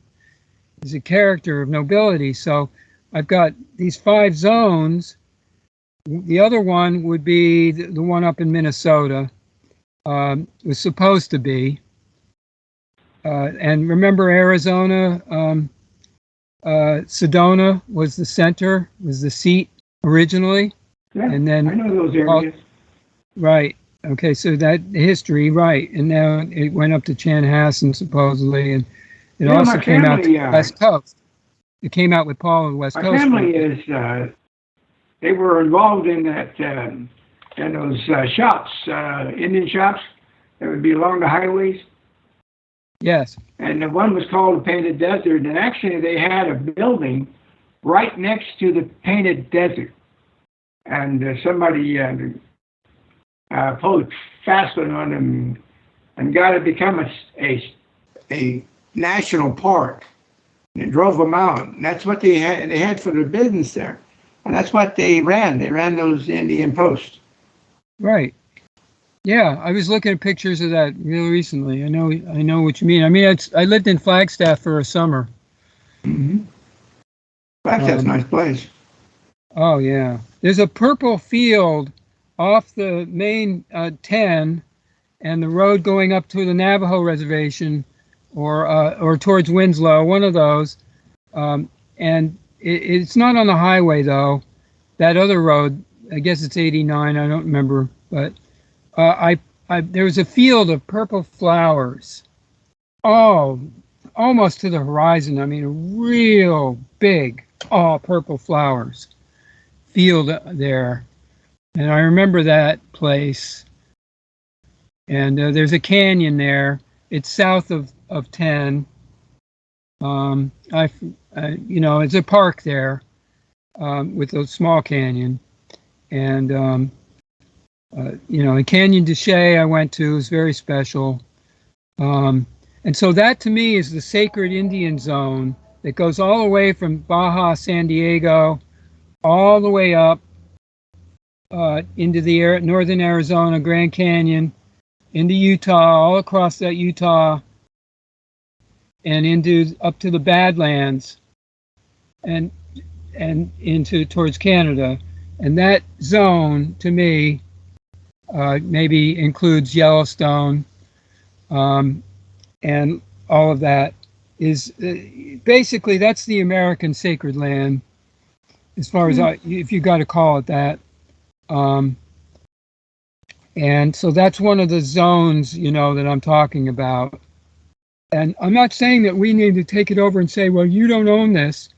[SPEAKER 1] is a character of nobility. So I've got these 5 zones. The other one would be the one up in Minnesota. Was supposed to be. And remember Arizona, Sedona was the center, was the seat originally.
[SPEAKER 2] Yeah,
[SPEAKER 1] and then,
[SPEAKER 2] I know those areas.
[SPEAKER 1] Right. Okay, so that history, right. And now it went up to Chanhassen, supposedly. And it also came out to the West Coast. It came out with Paul on the West Coast.
[SPEAKER 2] My family is, they were involved in that, in those shops, Indian shops that would be along the highways.
[SPEAKER 1] Yes.
[SPEAKER 2] And the one was called the Painted Desert, and actually they had a building right next to the Painted Desert. And somebody pulled a fast one on them and got it to become a national park. And it drove them out. And that's what they had for their business there. And that's what they ran. They ran those Indian posts.
[SPEAKER 1] Right. Yeah, I was looking at pictures of that real recently. I know what you mean. I mean, I lived in Flagstaff for a summer.
[SPEAKER 2] Mm-hmm. Flagstaff's a nice place.
[SPEAKER 1] Oh yeah, there's a purple field off the main 10, and the road going up to the Navajo reservation, or towards Winslow, one of those. And it's not on the highway though. That other road, I guess it's 89. I don't remember, but. There was a field of purple flowers, almost to the horizon. I mean, real big all purple flowers field there. And I remember that place. And there's a canyon there. It's south of 10. It's a park there with a small canyon. And, the Canyon de Chelly I went to is very special. And so that to me is the sacred Indian zone that goes all the way from Baja, San Diego, all the way up into the northern Arizona, Grand Canyon, into Utah, all across that Utah, and up to the Badlands, and into towards Canada. And that zone, to me, maybe includes Yellowstone, and all of that is basically that's the American sacred land, as far as if you got to call it that. And so that's one of the zones, that I'm talking about. And I'm not saying that we need to take it over and say, well, you don't own this.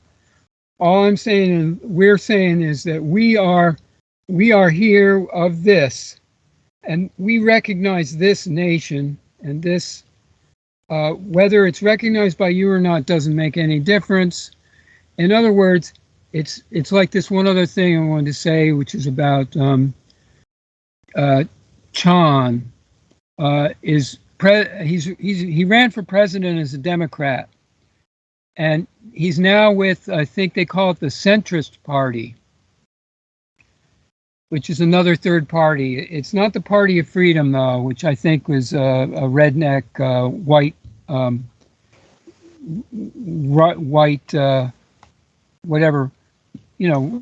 [SPEAKER 1] All I'm saying and we're saying is that we are here of this, and we recognize this nation, and this, whether it's recognized by you or not doesn't make any difference. In other words, it's like this one other thing I wanted to say, which is about Chan. He ran for president as a Democrat, and he's now with, I think they call it the Centrist Party, which is another third party. It's not the Party of Freedom, though, which I think was a redneck white whatever,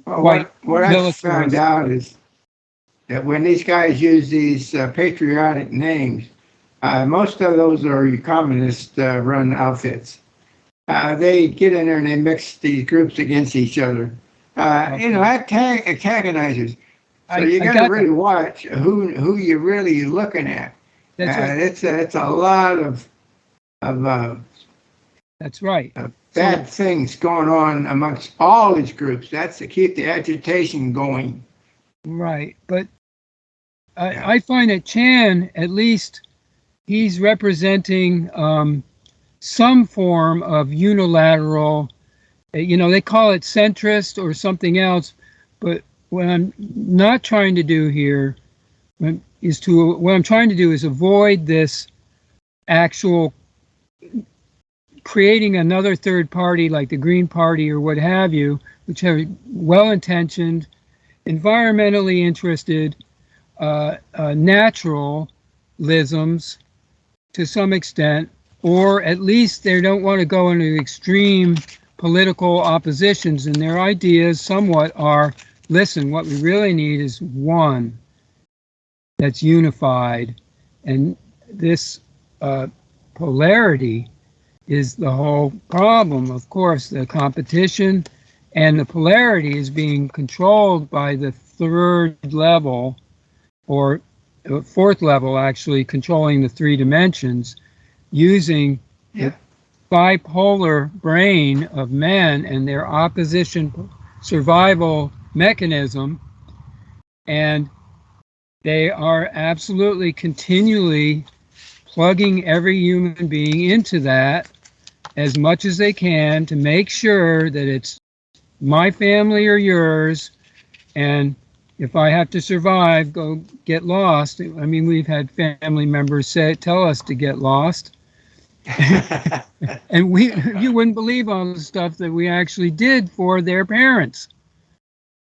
[SPEAKER 1] white.
[SPEAKER 2] What I found out is that when these guys use these patriotic names, most of those are communist-run outfits. They get in there and they mix these groups against each other. Antagonizers. So you got to really watch who you're really looking at.
[SPEAKER 1] That's right.
[SPEAKER 2] It's a lot of
[SPEAKER 1] that's right.
[SPEAKER 2] Bad things going on amongst all these groups. That's to keep the agitation going.
[SPEAKER 1] Right, but I find that Chan, at least, he's representing some form of unilateral, they call it centrist or something else, but what I'm not trying to do here what I'm trying to do is avoid this actual creating another third party like the Green Party or what have you, which are well-intentioned, environmentally interested, naturalisms to some extent, or at least they don't want to go into extreme political oppositions, and their ideas somewhat are, listen, what we really need is one that's unified, and this polarity is the whole problem. Of course, the competition and the polarity is being controlled by the third level, or fourth level actually, controlling the three dimensions, using the bipolar brain of men and their opposition survival mechanism, and they are absolutely continually plugging every human being into that as much as they can to make sure that it's my family or yours, and if I have to survive, go get lost. I mean, we've had family members tell us to get lost. And you wouldn't believe all the stuff that we actually did for their parents,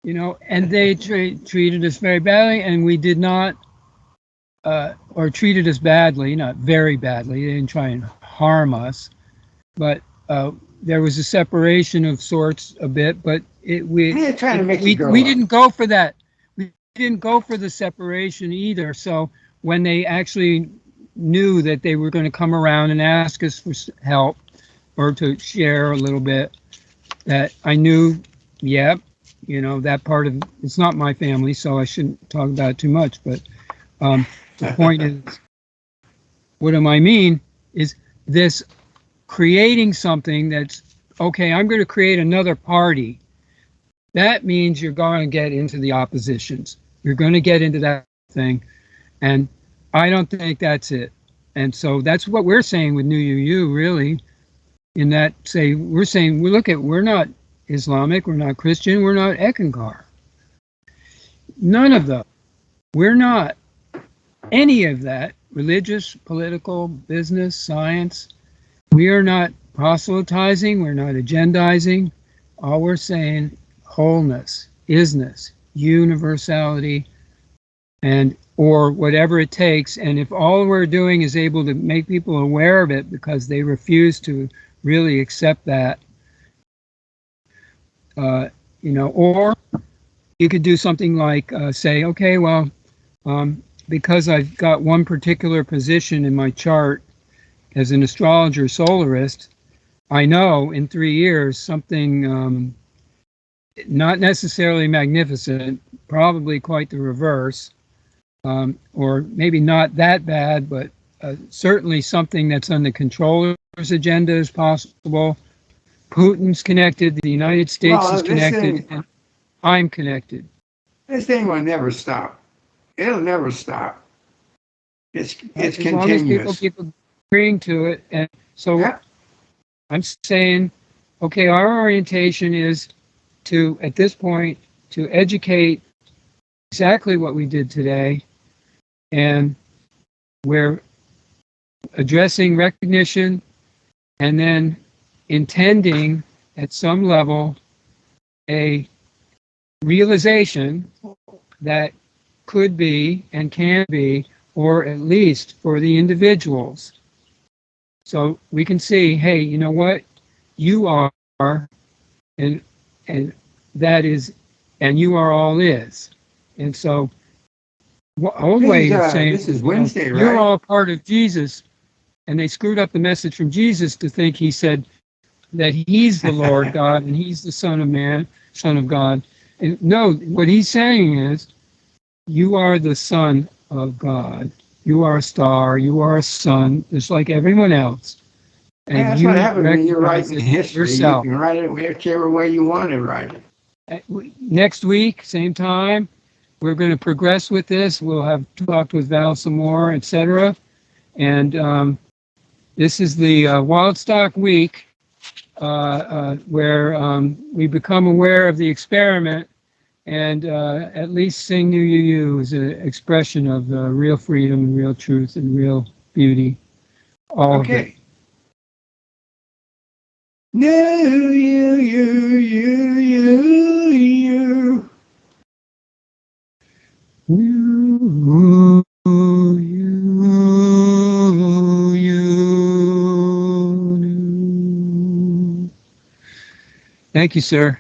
[SPEAKER 1] and they treated us very badly, and we did not, or treated us badly, not very badly. They didn't try and harm us, but there was a separation of sorts a bit, but we didn't go for that. We didn't go for the separation either. So when they actually knew that they were going to come around and ask us for help or to share a little bit, that I knew, that part of it's not my family, so I shouldn't talk about it too much. But the point is, what I mean is this creating something that's okay, I'm going to create another party, that means you're going to get into the oppositions. You're going to get into that thing. And I don't think that's it. And so that's what we're saying with NUUU, really, in that we're saying, well, we're not Islamic, we're not Christian, we're not Ekankar. None of them. We're not any of that, religious, political, business, science. We are not proselytizing, we're not agendizing. All we're saying, wholeness, isness, universality, and or whatever it takes. And if all we're doing is able to make people aware of it because they refuse to really accept that, or you could do something like say, okay, well, because I've got one particular position in my chart as an astrologer solarist, I know in 3 years something not necessarily magnificent, probably quite the reverse, or maybe not that bad, but certainly something that's on the controller's agenda is possible. Putin's connected, the United States is connected, and I'm connected.
[SPEAKER 2] This thing will never stop. It'll never stop. It's
[SPEAKER 1] As
[SPEAKER 2] continuous.
[SPEAKER 1] long as people agreeing to it. And so
[SPEAKER 2] Yeah.
[SPEAKER 1] I'm saying, okay, our orientation is to, at this point, to educate exactly what we did today. And we're addressing recognition and then intending at some level a realization that could be and can be, or at least for the individuals. So we can see, hey, you know what? You are, and that is, and you are all is. And so old way of saying
[SPEAKER 2] this is Wednesday,
[SPEAKER 1] you're
[SPEAKER 2] right?
[SPEAKER 1] all part of Jesus, and they screwed up the message from Jesus to think he said that he's the Lord God and he's the Son of Man, Son of God. And no, what he's saying is, you are the Son of God. You are a star. You are a sun, just like everyone else. And
[SPEAKER 2] Yeah, that's
[SPEAKER 1] you
[SPEAKER 2] what happens when you're
[SPEAKER 1] recognize
[SPEAKER 2] writing
[SPEAKER 1] it
[SPEAKER 2] history.
[SPEAKER 1] yourself.
[SPEAKER 2] You can write it whichever way you want to write it.
[SPEAKER 1] Next week, same time, we're going to progress with this. We'll have talked with Val some more, etc. And this is the Wild Stock Week, where we become aware of the experiment, and at least sing NUUU is an expression of real freedom and real truth and real beauty. All of it.
[SPEAKER 2] Okay. NUUU.
[SPEAKER 1] Thank you, sir.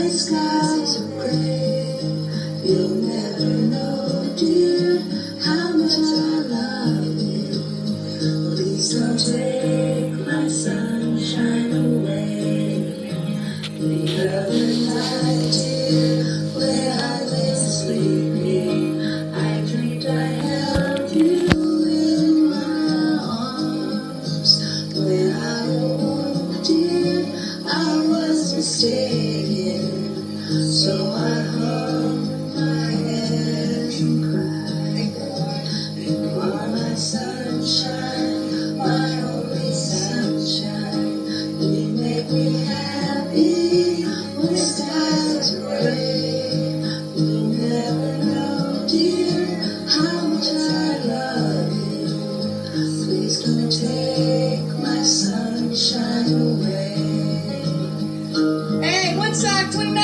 [SPEAKER 5] when skies are gray. You'll never know, dear, how much I love you. Please don't take my sunshine away. The other night, dear, where I lay sleeping, I dreamed I held you in my arms. When I awoke, dear, I was mistaken. So I hung my head and cried. You are my sunshine, my only sunshine. You make me happy when skies are gray. You'll never know, dear, how much I love you. Please don't take my sunshine away. Hey, Woodstock 29!